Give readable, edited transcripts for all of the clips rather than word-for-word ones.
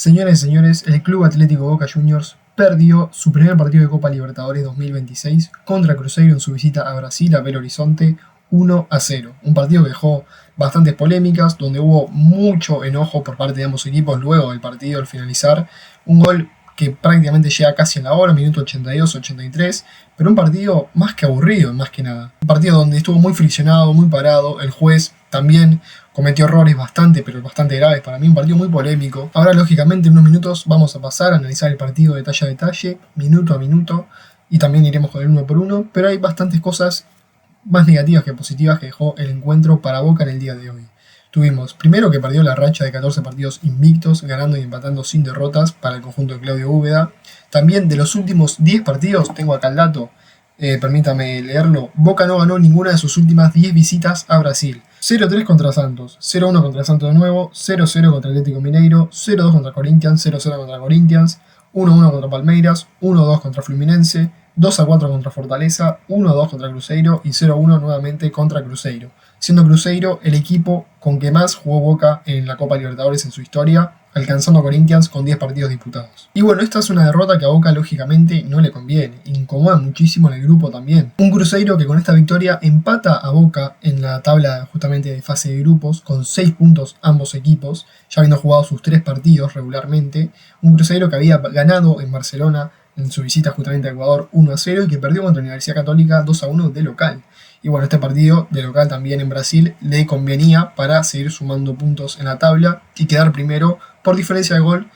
Señoras y señores, el Club Atlético Boca Juniors perdió su primer partido de Copa Libertadores 2026 contra Cruzeiro en su visita a Brasil, a Belo Horizonte, 1-0. Un partido que dejó bastantes polémicas, donde hubo mucho enojo por parte de ambos equipos luego del partido al finalizar. Un gol que prácticamente llega casi en la hora, minuto 82-83, pero un partido más que aburrido, más que nada. Un partido donde estuvo muy friccionado, muy parado, el juez también cometió errores bastante graves para mí, un partido muy polémico. Ahora, lógicamente, en unos minutos vamos a pasar a analizar el partido detalle a detalle, minuto a minuto, y también iremos con el uno por uno, pero hay bastantes cosas más negativas que positivas que dejó el encuentro para Boca en el día de hoy. Tuvimos, primero, que perdió la racha de 14 partidos invictos, ganando y empatando sin derrotas para el conjunto de Claudio Úbeda. También, de los últimos 10 partidos, tengo acá el dato, permítame leerlo, Boca no ganó ninguna de sus últimas 10 visitas a Brasil. 0-3 contra Santos, 0-1 contra Santos de nuevo, 0-0 contra Atlético Mineiro, 0-2 contra Corinthians, 0-0 contra Corinthians, 1-1 contra Palmeiras, 1-2 contra Fluminense, 2-4 contra Fortaleza, 1-2 contra Cruzeiro y 0-1 nuevamente contra Cruzeiro, siendo Cruzeiro el equipo con que más jugó Boca en la Copa Libertadores en su historia, alcanzando a Corinthians con 10 partidos disputados. Y bueno, esta es una derrota que a Boca lógicamente no le conviene, incomoda muchísimo en el grupo también. Un Cruzeiro que con esta victoria empata a Boca en la tabla justamente de fase de grupos con 6 puntos ambos equipos, ya habiendo jugado sus 3 partidos regularmente. Un Cruzeiro que había ganado en Barcelona en su visita justamente a Ecuador 1-0 y que perdió contra la Universidad Católica 2-1 de local. Y bueno, este partido de local también en Brasil le convenía para seguir sumando puntos en la tabla y quedar primero por diferencia de gol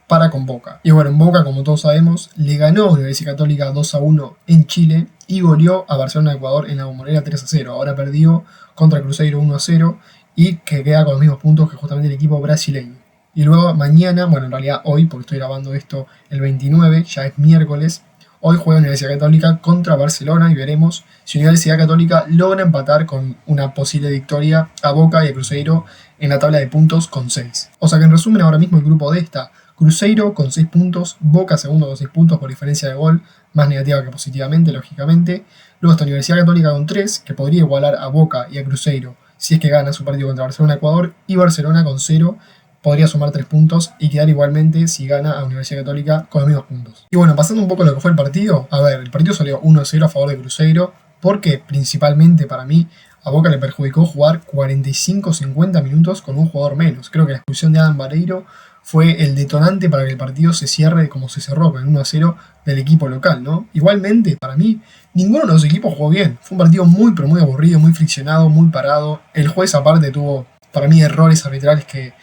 para con Boca. Y bueno, en Boca, como todos sabemos, le ganó a la Universidad Católica 2-1 en Chile y goleó a Barcelona de Ecuador en la Bombonera 3-0. Ahora perdió contra Cruzeiro 1-0 y que queda con los mismos puntos que justamente el equipo brasileño. Y luego mañana, bueno, en realidad hoy, porque estoy grabando esto el 29, ya es miércoles, hoy juega Universidad Católica contra Barcelona y veremos si Universidad Católica logra empatar con una posible victoria a Boca y a Cruzeiro en la tabla de puntos con 6. O sea que en resumen ahora mismo el grupo D está Cruzeiro con 6 puntos, Boca segundo con 6 puntos por diferencia de gol, más negativa que positivamente, lógicamente. Luego está Universidad Católica con 3, que podría igualar a Boca y a Cruzeiro si es que gana su partido contra Barcelona-Ecuador, y Barcelona con 0, podría sumar 3 puntos y quedar igualmente si gana a Universidad Católica con los mismos puntos. Y bueno, pasando un poco a lo que fue el partido, a ver, el partido salió 1-0 a favor de Cruzeiro, porque principalmente para mí a Boca le perjudicó jugar 45-50 minutos con un jugador menos. Creo que la expulsión de Adam Vareiro fue el detonante para que el partido se cierre como se cerró, con el 1-0 del equipo local, ¿no? Igualmente, para mí, ninguno de los equipos jugó bien. Fue un partido muy, pero muy aburrido, muy friccionado, muy parado. El juez aparte tuvo, para mí, errores arbitrales que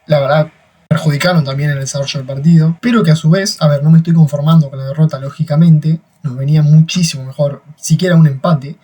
la verdad perjudicaron también el desarrollo del partido, pero que a su vez, a ver, no me estoy conformando con la derrota, lógicamente, nos venía muchísimo mejor, siquiera un empate,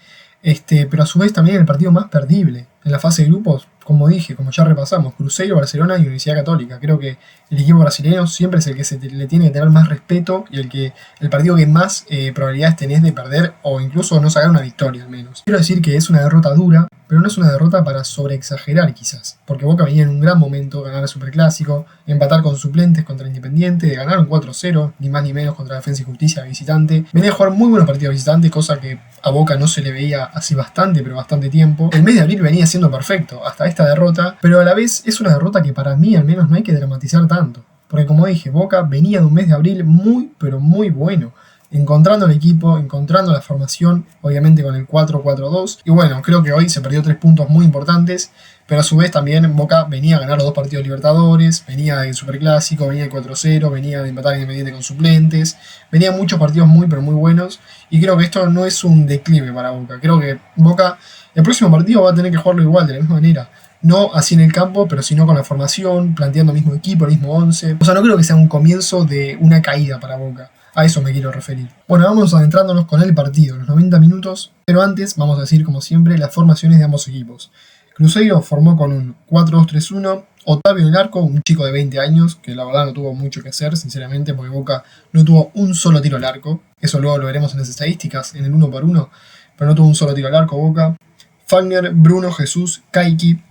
pero a su vez también el partido más perdible. En la fase de grupos, como dije, como ya repasamos, Cruzeiro, Barcelona y Universidad Católica. Creo que el equipo brasileño siempre es el que le tiene que tener más respeto y el partido que más probabilidades tenés de perder o incluso no sacar una victoria al menos. Quiero decir que es una derrota dura, pero no es una derrota para sobreexagerar quizás, porque Boca venía en un gran momento, ganar el Superclásico, empatar con suplentes contra Independiente, de ganar un 4-0, ni más ni menos contra Defensa y Justicia de visitante. Venía a jugar muy buenos partidos de visitante, cosa que a Boca no se le veía hace bastante, pero bastante tiempo. El mes de abril venía siendo perfecto, hasta esta derrota, pero a la vez es una derrota que para mí al menos no hay que dramatizar tanto, porque como dije, Boca venía de un mes de abril muy, pero muy bueno, encontrando el equipo, encontrando la formación, obviamente con el 4-4-2, y bueno, creo que hoy se perdió 3 puntos muy importantes, pero a su vez también Boca venía a ganar los 2 partidos Libertadores, venía del Superclásico, venía del 4-0, venía de empatar Independiente con suplentes, venía muchos partidos muy pero muy buenos, y creo que esto no es un declive para Boca. Creo que Boca el próximo partido va a tener que jugarlo igual, de la misma manera. No así en el campo, pero sino con la formación, planteando el mismo equipo, el mismo 11. O sea, no creo que sea un comienzo de una caída para Boca. A eso me quiero referir. Bueno, vamos adentrándonos con el partido, los 90 minutos, pero antes vamos a decir, como siempre, las formaciones de ambos equipos. Cruzeiro formó con un 4-2-3-1, Otavio en el arco, un chico de 20 años, que la verdad no tuvo mucho que hacer, sinceramente, porque Boca no tuvo un solo tiro al arco. Eso luego lo veremos en las estadísticas, en el 1 por 1, pero no tuvo un solo tiro al arco Boca. Fagner, Bruno, Jesús, Kaiki,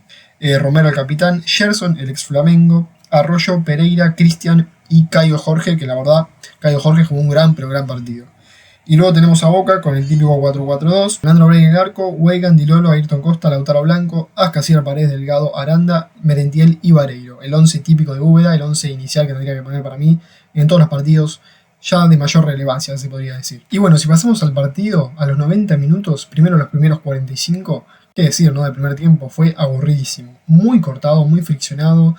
Romero el capitán, Gerson el ex Flamengo, Arroyo, Pereira, Cristian y Caio Jorge, que la verdad, Caio Jorge jugó un gran pero gran partido. Y luego tenemos a Boca con el típico 4-4-2, Leandro Brein en el arco, Weigan, Di Lolo, Ayrton Costa, Lautaro Blanco, Ascasier, Paredes, Delgado, Aranda, Merentiel y Vareiro. ejemplo, el 11 típico de Úbeda, el 11 inicial que tendría que poner para mí en todos los partidos ya de mayor relevancia, se podría decir. Y bueno, si pasamos al partido, a los 90 minutos, primero los primeros 45, qué decir, ¿no? Del primer tiempo, fue aburridísimo. Muy cortado, muy friccionado,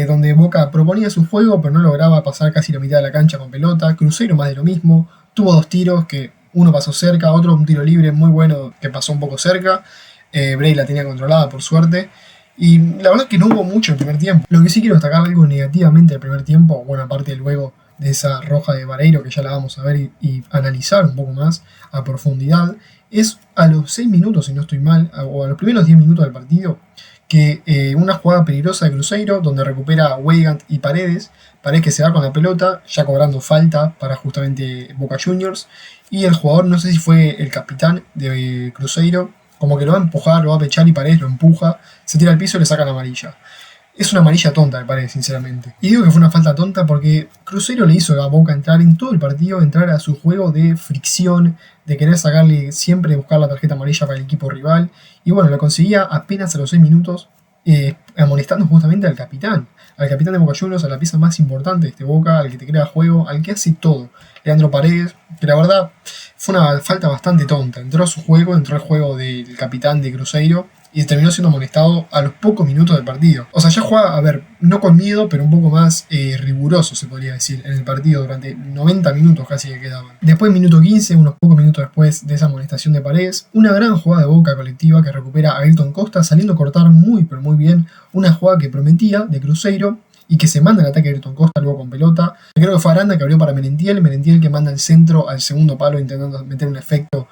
donde Boca proponía su juego, pero no lograba pasar casi la mitad de la cancha con pelota. Cruzeiro más de lo mismo, tuvo 2 tiros que uno pasó cerca, otro un tiro libre muy bueno que pasó un poco cerca. Bray la tenía controlada por suerte. Y la verdad es que no hubo mucho el primer tiempo. Lo que sí quiero destacar algo negativamente del primer tiempo, bueno, aparte de luego de esa roja de Vareiro que ya la vamos a ver y analizar un poco más a profundidad, es a los 6 minutos, si no estoy mal, o a los primeros 10 minutos del partido, que una jugada peligrosa de Cruzeiro, donde recupera a Weigand y Paredes que se va con la pelota, ya cobrando falta para justamente Boca Juniors, y el jugador, no sé si fue el capitán de Cruzeiro, como que lo va a empujar, lo va a pechar y Paredes lo empuja, se tira al piso y le saca la amarilla. Es una amarilla tonta, me parece, sinceramente. Y digo que fue una falta tonta porque Cruzeiro le hizo a Boca entrar en todo el partido, entrar a su juego de fricción, de querer sacarle siempre, buscar la tarjeta amarilla para el equipo rival. Y bueno, lo conseguía apenas a los 6 minutos, amonestando justamente al capitán de Boca Juniors, a la pieza más importante de este Boca, al que te crea juego, al que hace todo. Leandro Paredes, que la verdad fue una falta bastante tonta. Entró a su juego, entró al juego del capitán de Cruzeiro y terminó siendo amonestado a los pocos minutos del partido. O sea, ya jugaba, a ver, no con miedo, pero un poco más riguroso, se podría decir, en el partido durante 90 minutos casi que quedaban. Después, minuto 15, unos pocos minutos después de esa amonestación de Paredes, una gran jugada de Boca colectiva que recupera a Ayrton Costa, saliendo a cortar muy, pero muy bien, una jugada que prometía de Cruzeiro, y que se manda el ataque de Ayrton Costa luego con pelota. Creo que fue Aranda que abrió para Merentiel que manda el centro al segundo palo intentando meter un efecto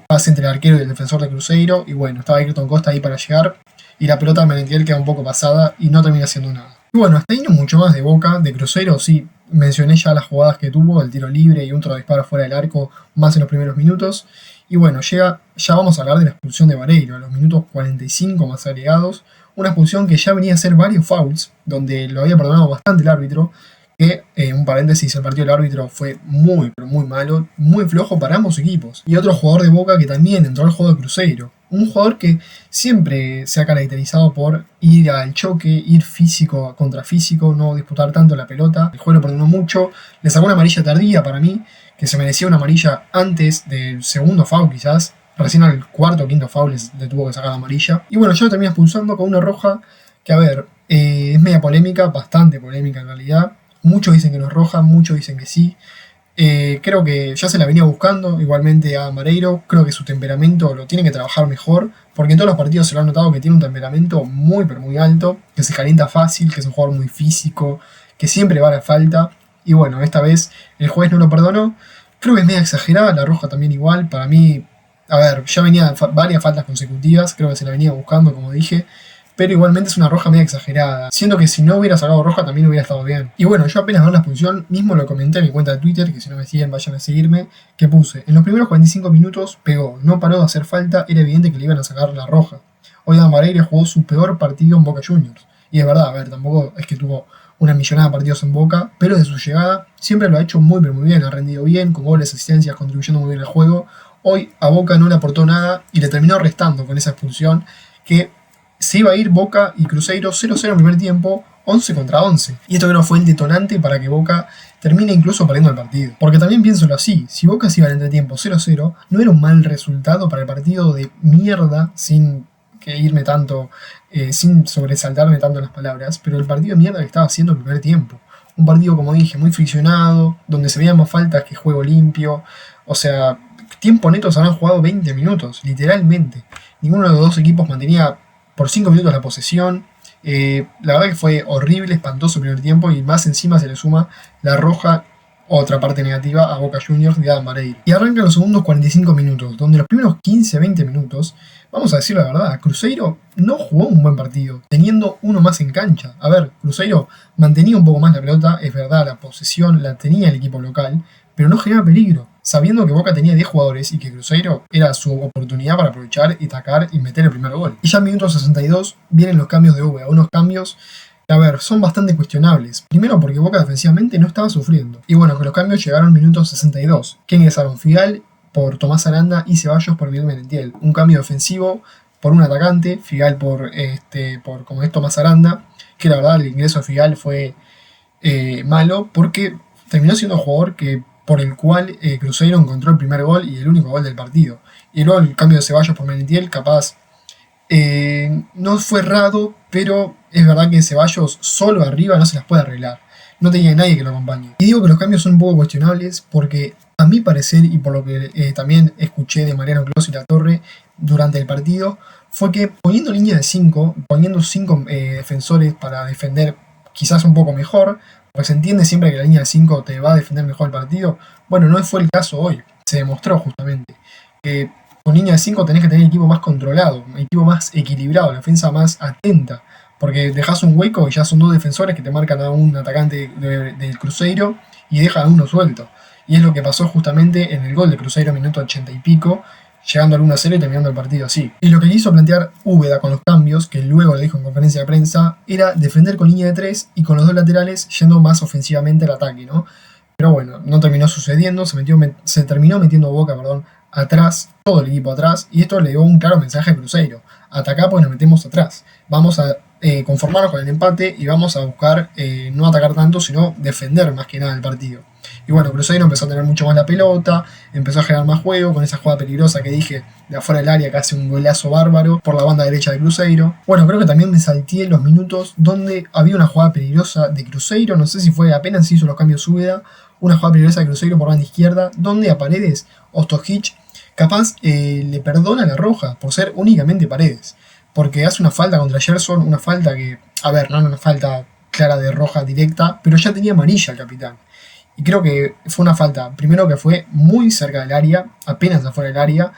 pase entre el arquero y el defensor de Cruzeiro, y bueno, estaba Ayrton Costa ahí para llegar, y la pelota de Merentiel queda un poco pasada y no termina haciendo nada. Y bueno, hasta ahí no mucho más de Boca, de Cruzeiro sí, mencioné ya las jugadas que tuvo, el tiro libre y un otro disparo fuera del arco más en los primeros minutos, y bueno, ya vamos a hablar de la expulsión de Vareiro, a los minutos 45 más agregados, una expulsión que ya venía a ser varios fouls, donde lo había perdonado bastante el árbitro, que, un paréntesis, el partido del árbitro fue muy, pero muy malo, muy flojo para ambos equipos. Y otro jugador de Boca que también entró al juego de Cruzeiro. Un jugador que siempre se ha caracterizado por ir al choque, ir físico contra físico, no disputar tanto la pelota. El juego lo perdonó mucho, le sacó una amarilla tardía para mí, que se merecía una amarilla antes del segundo foul quizás. Recién al cuarto o quinto foul le tuvo que sacar la amarilla. Y bueno, ya lo termina expulsando con una roja que, a ver, es media polémica, bastante polémica en realidad. Muchos dicen que no es roja, muchos dicen que sí. Creo que ya se la venía buscando, igualmente a Vareiro. Creo que su temperamento lo tiene que trabajar mejor, porque en todos los partidos se lo ha notado que tiene un temperamento muy, pero muy alto, que se calienta fácil, que es un jugador muy físico, que siempre va a la falta. Y bueno, esta vez el juez no lo perdonó. Creo que es media exagerada, la roja también igual. Para mí, a ver, ya venía varias faltas consecutivas, creo que se la venía buscando, como dije. Pero igualmente es una roja media exagerada, siendo que si no hubiera sacado roja también hubiera estado bien. Y bueno, yo apenas ver la expulsión, mismo lo comenté en mi cuenta de Twitter, que si no me siguen vayan a seguirme, que puse, en los primeros 45 minutos pegó, no paró de hacer falta, era evidente que le iban a sacar la roja. Hoy Vareiro jugó su peor partido en Boca Juniors. Y es verdad, a ver, tampoco es que tuvo una millonada de partidos en Boca, pero de su llegada siempre lo ha hecho muy pero muy bien, ha rendido bien, con goles, asistencias, contribuyendo muy bien al juego. Hoy a Boca no le aportó nada y le terminó restando con esa expulsión que se iba a ir Boca y Cruzeiro 0-0 en primer tiempo, 11 contra 11. Y esto creo fue el detonante para que Boca termine incluso perdiendo el partido. Porque también piénsalo así, si Boca se iba al entretiempo 0-0, no era un mal resultado para el partido de mierda, sin que irme tanto, sin sobresaltarme tanto en las palabras, pero el partido de mierda que estaba haciendo el primer tiempo. Un partido, como dije, muy friccionado, donde se veían más faltas que juego limpio. O sea, tiempo netos habrán jugado 20 minutos, literalmente. Ninguno de los dos equipos mantenía por 5 minutos la posesión. La verdad que fue horrible, espantoso el primer tiempo, y más encima se le suma la roja, otra parte negativa, a Boca Juniors de Adam Vareiro. Y arrancan los segundos 45 minutos, donde los primeros 15-20 minutos, vamos a decir la verdad, Cruzeiro no jugó un buen partido, teniendo uno más en cancha. A ver, Cruzeiro mantenía un poco más la pelota, es verdad, la posesión la tenía el equipo local, pero no generaba peligro, sabiendo que Boca tenía 10 jugadores y que Cruzeiro era su oportunidad para aprovechar y atacar y meter el primer gol. Y ya en minuto 62 vienen los cambios de Úbeda, unos cambios que, a ver, son bastante cuestionables. Primero porque Boca defensivamente no estaba sufriendo. Y bueno, con los cambios llegaron en minuto 62, que ingresaron Figal por Tomás Aranda y Ceballos por Miguel Merentiel. Un cambio defensivo por un atacante, Figal por como es Tomás Aranda, que la verdad el ingreso de Figal fue malo porque terminó siendo un jugador por el cual Cruzeiro encontró el primer gol y el único gol del partido. Y luego el cambio de Ceballos por Merentiel, capaz no fue errado, pero es verdad que Ceballos solo arriba no se las puede arreglar. No tenía nadie que lo acompañe. Y digo que los cambios son un poco cuestionables porque a mi parecer, y por lo que también escuché de Mariano Clos y La Torre durante el partido, fue que poniendo línea de 5, poniendo 5 defensores para defender quizás un poco mejor, porque se entiende siempre que la línea de 5 te va a defender mejor el partido. Bueno, no fue el caso hoy. Se demostró justamente que con línea de 5 tenés que tener el equipo más controlado, el equipo más equilibrado, la defensa más atenta. Porque dejas un hueco y ya son 2 defensores que te marcan a un atacante del Cruzeiro y dejan a uno suelto. Y es lo que pasó justamente en el gol de Cruzeiro, minuto 80 y pico, llegando al 1-0 y terminando el partido así. Y lo que quiso plantear Úbeda con los cambios, que luego le dijo en conferencia de prensa, era defender con línea de 3 y con los 2 laterales yendo más ofensivamente al ataque, ¿no? Pero bueno, no terminó sucediendo, se terminó metiendo Boca, atrás, todo el equipo atrás, y esto le dio un claro mensaje a Cruzeiro: atacá porque nos metemos atrás, vamos a conformarnos con el empate y vamos a buscar no atacar tanto, sino defender más que nada el partido. Y bueno, Cruzeiro empezó a tener mucho más la pelota, empezó a generar más juego con esa jugada peligrosa que dije de afuera del área, que hace un golazo bárbaro por la banda derecha de Cruzeiro. Bueno, creo que también me salteé los minutos donde había una jugada peligrosa de Cruzeiro, no sé si fue apenas se hizo los cambios Úbeda, una jugada peligrosa de Cruzeiro por banda izquierda, donde a Paredes, Ostojic, capaz le perdona la roja por ser únicamente Paredes, porque hace una falta contra Gerson, una falta que, a ver, no era una falta clara de roja directa, pero ya tenía amarilla el capitán. Y creo que fue una falta, primero que fue muy cerca del área, apenas afuera del área,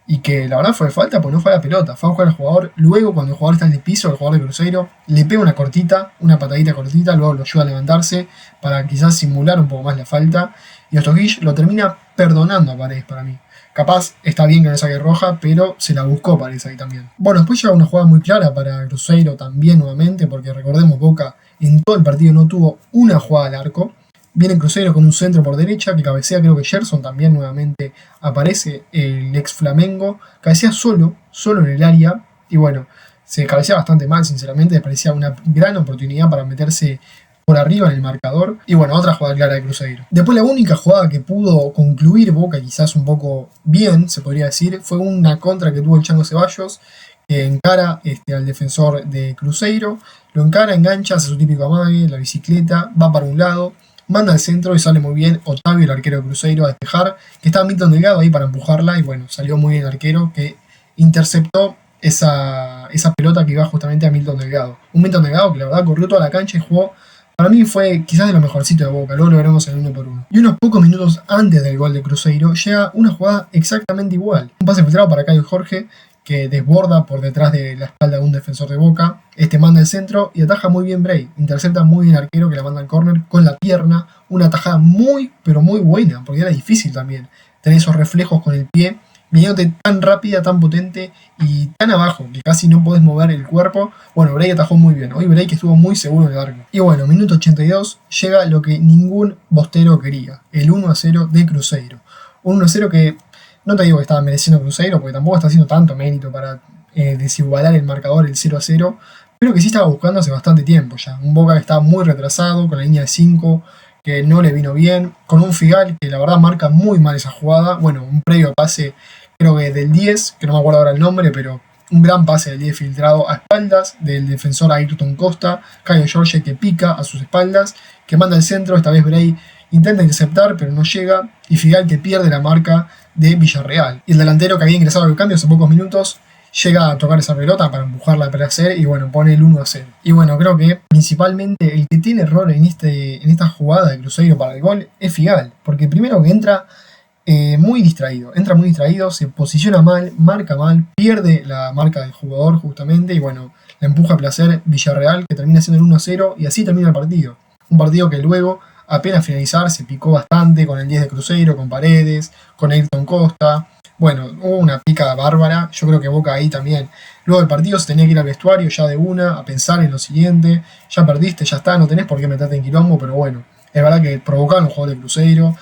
y que la verdad fue falta porque no fue a la pelota, fue a buscar al jugador. Luego, cuando el jugador está en el piso, el jugador de Cruzeiro le pega una patadita cortita, luego lo ayuda a levantarse para quizás simular un poco más la falta, y Ostojic lo termina perdonando a Paredes para mí. Capaz está bien que no saque roja, pero se la buscó Paredes ahí también. Bueno, después llega una jugada muy clara para Cruzeiro también nuevamente, porque recordemos, Boca en todo el partido no tuvo una jugada al arco. Viene Cruzeiro con un centro por derecha que cabecea, creo que Gerson también nuevamente aparece, el ex Flamengo, cabecea solo en el área, y bueno, se cabecea bastante mal, sinceramente, parecía una gran oportunidad para meterse por arriba en el marcador. Y bueno, otra jugada clara de Cruzeiro. Después la única jugada que pudo concluir Boca, quizás un poco bien, se podría decir, fue una contra que tuvo el Chango Ceballos, que encara al defensor de Cruzeiro, lo encara, engancha, hace su típico amague, la bicicleta, va para un lado, manda al centro y sale muy bien Otavio, el arquero de Cruzeiro, a despejar, que estaba Milton Delgado ahí para empujarla, y bueno, salió muy bien el arquero que interceptó esa pelota que iba justamente a Milton Delgado. Un Milton Delgado que la verdad corrió toda la cancha y jugó, para mí fue quizás de lo mejorcito de Boca, luego lo veremos en el 1 por 1. Y unos pocos minutos antes del gol de Cruzeiro llega una jugada exactamente igual. Un pase filtrado para Caio Jorge, que desborda por detrás de la espalda de un defensor de Boca, manda el centro y ataja muy bien Bray, intercepta muy bien arquero que la manda al córner con la pierna, una atajada muy pero muy buena, porque era difícil también tener esos reflejos con el pie, viniéndote tan rápida, tan potente y tan abajo que casi no podés mover el cuerpo. Bueno, Bray atajó muy bien, hoy Bray que estuvo muy seguro en el arco. Y bueno, minuto 82 llega lo que ningún bostero quería, el 1-0 de Cruzeiro, un 1-0 que no te digo que estaba mereciendo Cruzeiro, porque tampoco está haciendo tanto mérito para desigualar el marcador, el 0-0, pero que sí estaba buscando hace bastante tiempo ya. Un Boca que estaba muy retrasado, con la línea de 5, que no le vino bien, con un Figal que la verdad marca muy mal esa jugada. Bueno, un previo pase, creo que del 10, que no me acuerdo ahora el nombre, pero un gran pase del 10 filtrado a espaldas del defensor Ayrton Costa, Caio Jorge que pica a sus espaldas, que manda el centro, esta vez Bray intenta interceptar, pero no llega, y Figal que pierde la marca de Villarreal. Y el delantero que había ingresado al cambio hace pocos minutos llega a tocar esa pelota para empujarla para hacer y bueno, pone el 1-0. Y bueno, creo que principalmente el que tiene error en esta jugada de Cruzeiro para el gol es Figal, porque primero que entra muy distraído, se posiciona mal, marca mal, pierde la marca del jugador justamente y bueno, le empuja a placer Villarreal que termina siendo el 1-0 y así termina el partido. Un partido que luego, apenas finalizar, se picó bastante con el 10 de Cruzeiro, con Paredes, con Ayrton Costa. Bueno, hubo una pica bárbara. Yo creo que Boca ahí también. Luego del partido se tenía que ir al vestuario ya de una, a pensar en lo siguiente. Ya perdiste, ya está, no tenés por qué meterte en quilombo, pero bueno, es verdad que provocaron los jugadores de Cruzeiro.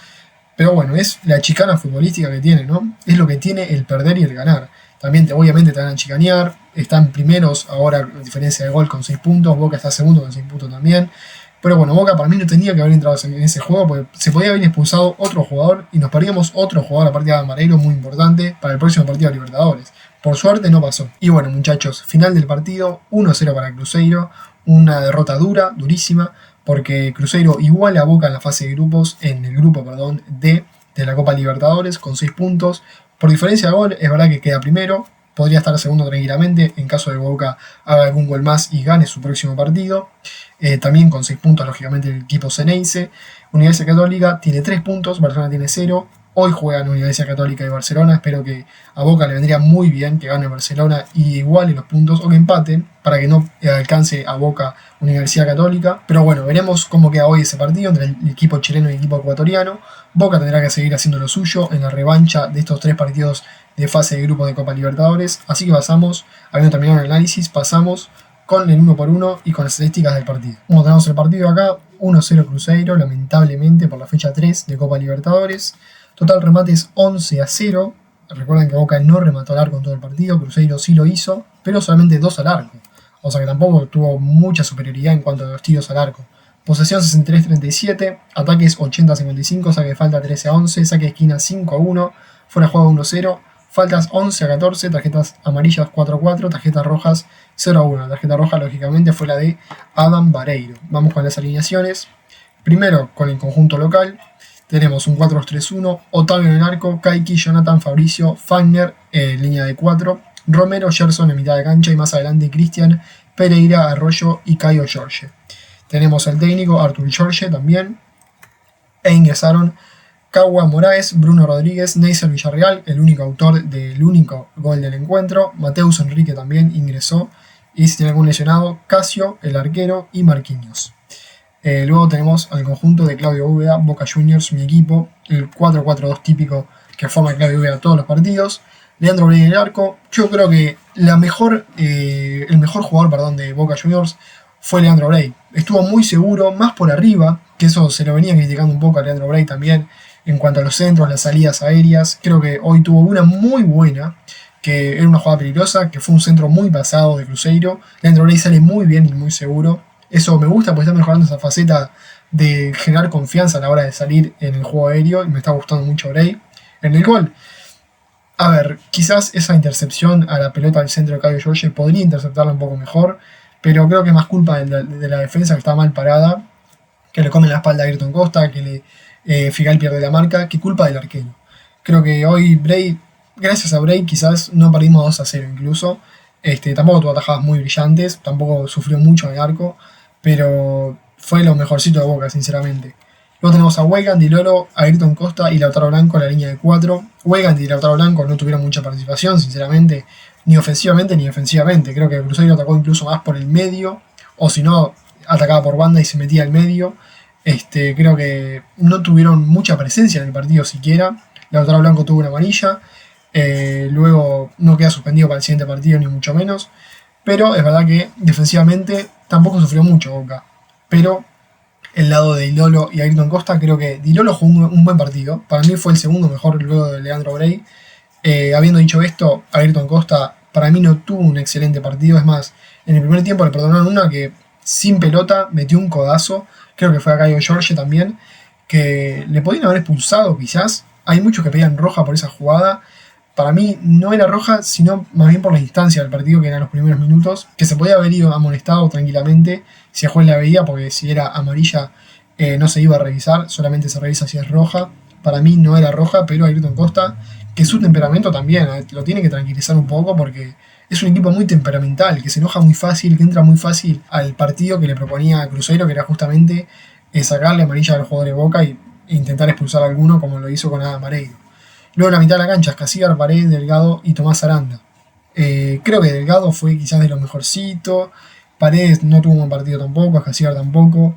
Pero bueno, es la chicana futbolística que tiene, ¿no? Es lo que tiene el perder y el ganar. también obviamente te van a chicanear. Están primeros ahora, a diferencia de gol, con 6 puntos. Boca está segundo con 6 puntos también. Pero bueno, Boca para mí no tenía que haber entrado en ese juego porque se podía haber expulsado otro jugador y nos perdíamos otro jugador a partir de Amareiro muy importante para el próximo partido de Libertadores. Por suerte no pasó. Y bueno, muchachos, final del partido, 1-0 para Cruzeiro. Una derrota dura, durísima, porque Cruzeiro iguala a Boca en la fase de grupos, en el grupo, perdón, D de la Copa Libertadores con 6 puntos. Por diferencia de gol, es verdad que queda primero, podría estar segundo tranquilamente en caso de que Boca haga algún gol más y gane su próximo partido. También con 6 puntos, lógicamente, el equipo Ceneice. Universidad Católica tiene 3 puntos, Barcelona tiene 0. Hoy juegan Universidad Católica y Barcelona. Espero que a Boca le vendría muy bien que gane Barcelona y iguale los puntos o que empaten para que no alcance a Boca Universidad Católica. Pero bueno, veremos cómo queda hoy ese partido entre el equipo chileno y el equipo ecuatoriano. Boca tendrá que seguir haciendo lo suyo en la revancha de estos 3 partidos de fase de grupos de Copa Libertadores. Así que pasamos, habiendo terminado el análisis, pasamos con el 1x1 y con las estadísticas del partido. Como tenemos el partido acá, 1-0 Cruzeiro, lamentablemente por la fecha 3 de Copa Libertadores. Total remates 11-0. Recuerden que Boca no remató al arco en todo el partido, Cruzeiro sí lo hizo, pero solamente 2 al arco. O sea que tampoco tuvo mucha superioridad en cuanto a los tiros al arco. Posesión 63-37, ataques 80-55, saque de falta 13-11, saque de esquina 5-1, fuera de juego 1-0, faltas 11-14, tarjetas amarillas 4-4, tarjetas rojas 0-1. La tarjeta roja, lógicamente, fue la de Adam Vareiro. Vamos con las alineaciones. Primero, con el conjunto local, tenemos un 4-2-3-1, Otavio en el arco, Kaiki, Jonathan, Fabricio, Fagner, línea de 4, Romero, Gerson en mitad de cancha y más adelante Cristian, Pereira, Arroyo y Caio Jorge. Tenemos al técnico Artur Jorge también, e ingresaron Cagua Moraes, Bruno Rodríguez, Neisser Villarreal, el único autor del único gol del encuentro, Mateus Enrique también ingresó, y si tiene algún lesionado, Casio, el arquero, y Marquinhos. Luego tenemos al conjunto de Claudio Úbeda, Boca Juniors, mi equipo, el 4-4-2 típico que forma Claudio Úbeda todos los partidos. Leandro Brey en el arco. Yo creo que el mejor jugador de Boca Juniors fue Leandro Brey. Estuvo muy seguro, más por arriba, que eso se lo venía criticando un poco a Leandro Brey también, en cuanto a los centros, las salidas aéreas. Creo que hoy tuvo una muy buena, que era una jugada peligrosa, que fue un centro muy pasado de Cruzeiro. Leandro Brey sale muy bien y muy seguro. Eso me gusta porque está mejorando esa faceta de generar confianza a la hora de salir en el juego aéreo y me está gustando mucho Brey. En el gol, a ver, quizás esa intercepción a la pelota del centro de Caio Jorge podría interceptarla un poco mejor, pero creo que es más culpa de la defensa que está mal parada, que le come la espalda a Ayrton Costa, que Figal pierde la marca, que culpa del arquero. Creo que hoy Brey, gracias a Brey, quizás no perdimos 2-0 incluso. Tampoco tuvo atajadas muy brillantes, tampoco sufrió mucho en el arco, pero fue lo mejorcito de Boca, sinceramente. Luego tenemos a Weigand, Di Loro, Ayrton Costa y Lautaro Blanco en la línea de 4. Weigand y Lautaro Blanco no tuvieron mucha participación, sinceramente, ni ofensivamente ni defensivamente. Creo que Cruzeiro atacó incluso más por el medio, o si no, atacaba por banda y se metía al medio. Creo que no tuvieron mucha presencia en el partido siquiera. Lautaro Blanco tuvo una amarilla, luego no queda suspendido para el siguiente partido ni mucho menos. Pero es verdad que defensivamente tampoco sufrió mucho Boca. Pero el lado de Di Loro y Ayrton Costa, creo que Di Loro jugó un buen partido. Para mí fue el segundo mejor luego de Leandro Brey. Habiendo dicho esto, Ayrton Costa para mí no tuvo un excelente partido. Es más, en el primer tiempo le perdonaron una que sin pelota metió un codazo. Creo que fue a Caio Jorge también, que le podían haber expulsado quizás. Hay muchos que pedían roja por esa jugada. Para mí no era roja, sino más bien por la instancia del partido, que eran los primeros minutos, que se podía haber ido amonestado tranquilamente si el juez la veía, porque si era amarilla no se iba a revisar, solamente se revisa si es roja. Para mí no era roja, pero Ayrton Costa, que su temperamento también lo tiene que tranquilizar un poco, porque es un equipo muy temperamental, que se enoja muy fácil, que entra muy fácil al partido que le proponía a Cruzeiro, que era justamente sacarle amarilla al jugador de Boca e intentar expulsar a alguno, como lo hizo con Adam Vareiro. Luego en la mitad de la cancha, Escasíar, Paredes, Delgado y Tomás Aranda. Creo que Delgado fue quizás de lo mejorcito. Paredes no tuvo un buen partido tampoco, Escasíar tampoco.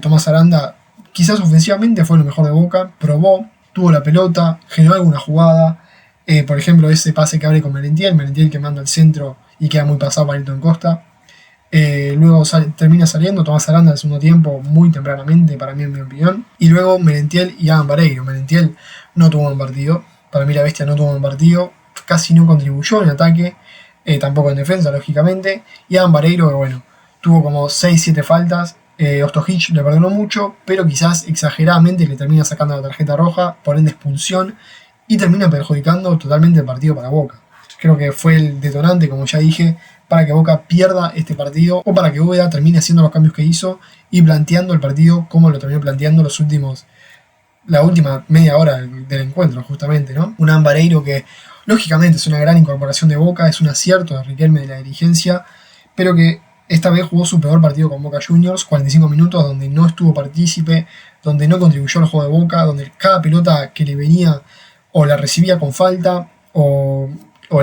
Tomás Aranda quizás ofensivamente fue lo mejor de Boca. Probó, tuvo la pelota, generó alguna jugada. Por ejemplo, ese pase que abre con Merentiel que manda al centro y queda muy pasado para Ayrton Costa. Luego termina saliendo Tomás Aranda en el segundo tiempo muy tempranamente, para mí en mi opinión. Y luego Merentiel y Adam Vareiro. Merentiel no tuvo un buen partido. Para mí la bestia no tuvo un buen partido. casi no contribuyó en ataque, tampoco en defensa, lógicamente. Y Adam Vareiro, que bueno, tuvo como 6-7 faltas. Ostojic le perdonó mucho, pero quizás exageradamente le termina sacando la tarjeta roja, por ende expulsión, y termina perjudicando totalmente el partido para Boca. Creo que fue el detonante, como ya dije, para que Boca pierda este partido o para que Úbeda termine haciendo los cambios que hizo y planteando el partido como lo terminó planteando la última media hora del encuentro, justamente, ¿no? Un Ambareiro que lógicamente es una gran incorporación de Boca, es un acierto de Riquelme de la dirigencia, pero que esta vez jugó su peor partido con Boca Juniors, 45 minutos donde no estuvo partícipe, donde no contribuyó al juego de Boca, donde cada pelota que le venía o la recibía con falta o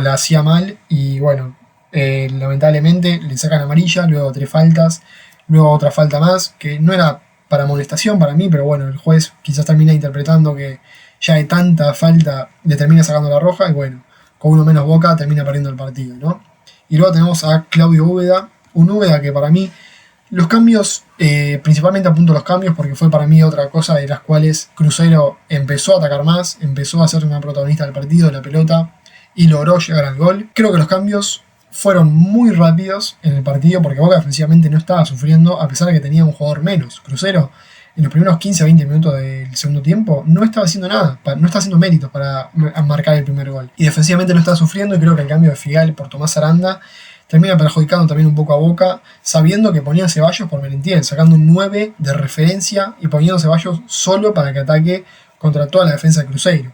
la hacía mal, y bueno, lamentablemente le sacan amarilla, luego 3 faltas, luego otra falta más, que no era para amonestación para mí, pero bueno, el juez quizás termina interpretando que ya de tanta falta le termina sacando la roja, y bueno, con uno menos Boca termina perdiendo el partido, ¿no? Y luego tenemos a Claudio Úbeda, un Úbeda que para mí, los cambios, principalmente apunto los cambios porque fue para mí otra cosa de las cuales Cruzeiro empezó a atacar más, empezó a ser una protagonista del partido, de la pelota, y logró llegar al gol. Creo que los cambios fueron muy rápidos en el partido porque Boca defensivamente no estaba sufriendo, a pesar de que tenía un jugador menos. Cruzeiro en los primeros 15-20 minutos del segundo tiempo no estaba haciendo nada, no estaba haciendo méritos para marcar el primer gol. Y defensivamente no estaba sufriendo, y creo que el cambio de Figal por Tomás Aranda termina perjudicando también un poco a Boca, sabiendo que ponía a Ceballos por Merentiel, sacando un 9 de referencia y poniendo a Ceballos solo para que ataque contra toda la defensa de Cruzeiro.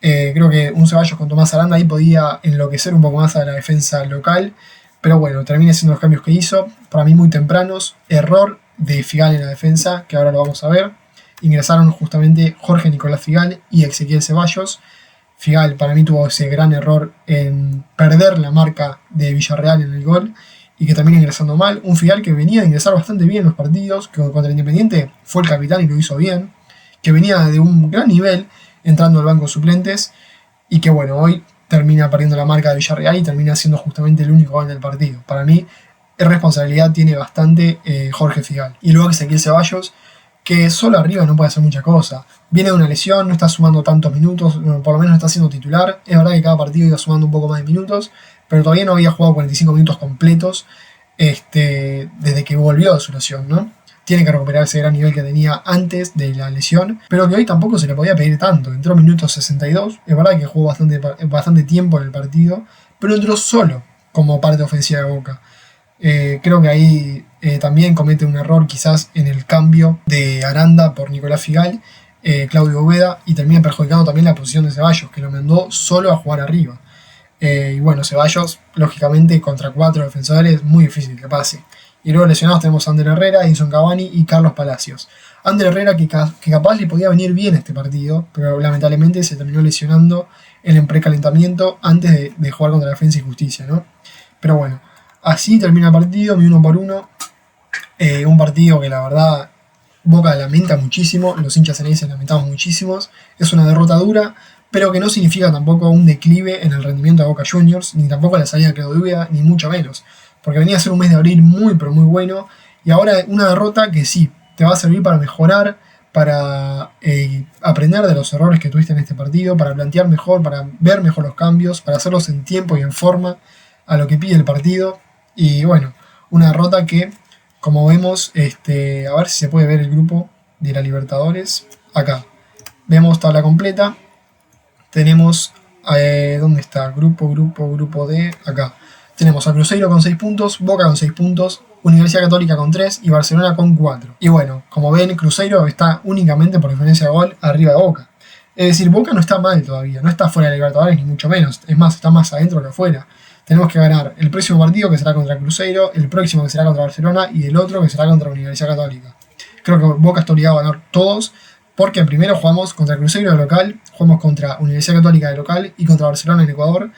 Creo que un Ceballos con Tomás Aranda ahí podía enloquecer un poco más a la defensa local, pero bueno, termina siendo los cambios que hizo, para mí muy tempranos, error de Figal en la defensa, que ahora lo vamos a ver. Ingresaron justamente Jorge Nicolás Figal y Ezequiel Ceballos. Figal para mí tuvo ese gran error en perder la marca de Villarreal en el gol y que termina ingresando mal. Un Figal que venía a ingresar bastante bien en los partidos, que contra el Independiente fue el capitán y lo hizo bien, que venía de un gran nivel entrando al banco de suplentes y que bueno, hoy termina perdiendo la marca de Villarreal y termina siendo justamente el único gol del partido. Para mí, responsabilidad tiene bastante Jorge Figal. Y luego Ezequiel Ceballos, que solo arriba no puede hacer mucha cosa. Viene de una lesión, no está sumando tantos minutos, por lo menos no está siendo titular. Es verdad que cada partido iba sumando un poco más de minutos, pero todavía no había jugado 45 minutos completos desde que volvió de su lesión, ¿no? Tiene que recuperar ese gran nivel que tenía antes de la lesión, pero que hoy tampoco se le podía pedir tanto. Entró minutos 62, es verdad que jugó bastante tiempo en el partido, pero entró solo como parte ofensiva de Boca. Creo que ahí también comete un error quizás en el cambio de Aranda por Nicolás Figal, Claudio Úbeda, y termina perjudicando también la posición de Ceballos, que lo mandó solo a jugar arriba. Y bueno, Ceballos, lógicamente, contra 4 defensores es muy difícil que pase. Y luego lesionados tenemos a Ander Herrera, Edinson Cavani y Carlos Palacios. Ander Herrera que capaz le podía venir bien este partido, pero lamentablemente se terminó lesionando en el precalentamiento antes de jugar contra Defensa y Justicia, ¿no? Pero bueno, así termina el partido, mi 1-1. Un partido que la verdad Boca lamenta muchísimo, los hinchas ceneices lamentamos muchísimos. Es una derrota dura, pero que no significa tampoco un declive en el rendimiento de Boca Juniors, ni tampoco la salida de Claudio Úbeda, ni mucho menos. Porque venía a ser un mes de abril muy, pero muy bueno, y ahora una derrota que sí, te va a servir para mejorar, para aprender de los errores que tuviste en este partido, para plantear mejor, para ver mejor los cambios, para hacerlos en tiempo y en forma a lo que pide el partido. Y bueno, una derrota que, como vemos, a ver si se puede ver el grupo de la Libertadores. Acá vemos tabla completa. Tenemos, ¿dónde está? Grupo D, acá. Tenemos a Cruzeiro con 6 puntos, Boca con 6 puntos, Universidad Católica con 3 y Barcelona con 4. Y bueno, como ven, Cruzeiro está únicamente por diferencia de gol arriba de Boca. Es decir, Boca no está mal todavía, no está fuera de Libertadores ni mucho menos. Es más, está más adentro que afuera. Tenemos que ganar el próximo partido, que será contra Cruzeiro, el próximo que será contra Barcelona y el otro que será contra Universidad Católica. Creo que Boca está obligado a ganar todos, porque primero jugamos contra Cruzeiro de local, jugamos contra Universidad Católica de local y contra Barcelona en Ecuador,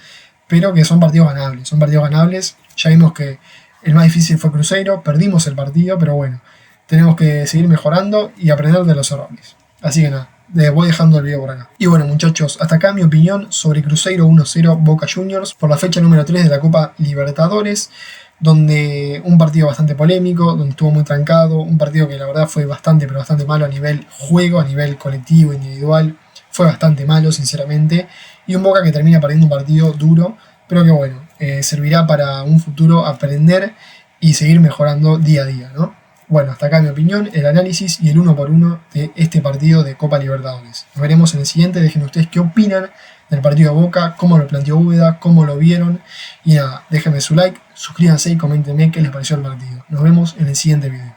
pero que son partidos ganables. Ya vimos que el más difícil fue Cruzeiro, perdimos el partido, pero bueno, tenemos que seguir mejorando y aprender de los errores. Así que nada, les voy dejando el video por acá. Y bueno, muchachos, hasta acá mi opinión sobre Cruzeiro 1-0 Boca Juniors por la fecha número 3 de la Copa Libertadores, donde un partido bastante polémico, donde estuvo muy trancado, un partido que la verdad fue bastante, pero bastante malo a nivel juego, a nivel colectivo, individual. fue bastante malo, sinceramente, y un Boca que termina perdiendo un partido duro, pero que bueno, servirá para un futuro aprender y seguir mejorando día a día, ¿no? Bueno, hasta acá mi opinión, el análisis y el 1 por 1 de este partido de Copa Libertadores. Nos veremos en el siguiente, dejen ustedes qué opinan del partido de Boca, cómo lo planteó Úbeda, cómo lo vieron, y nada, déjenme su like, suscríbanse y coméntenme qué les pareció el partido. Nos vemos en el siguiente video.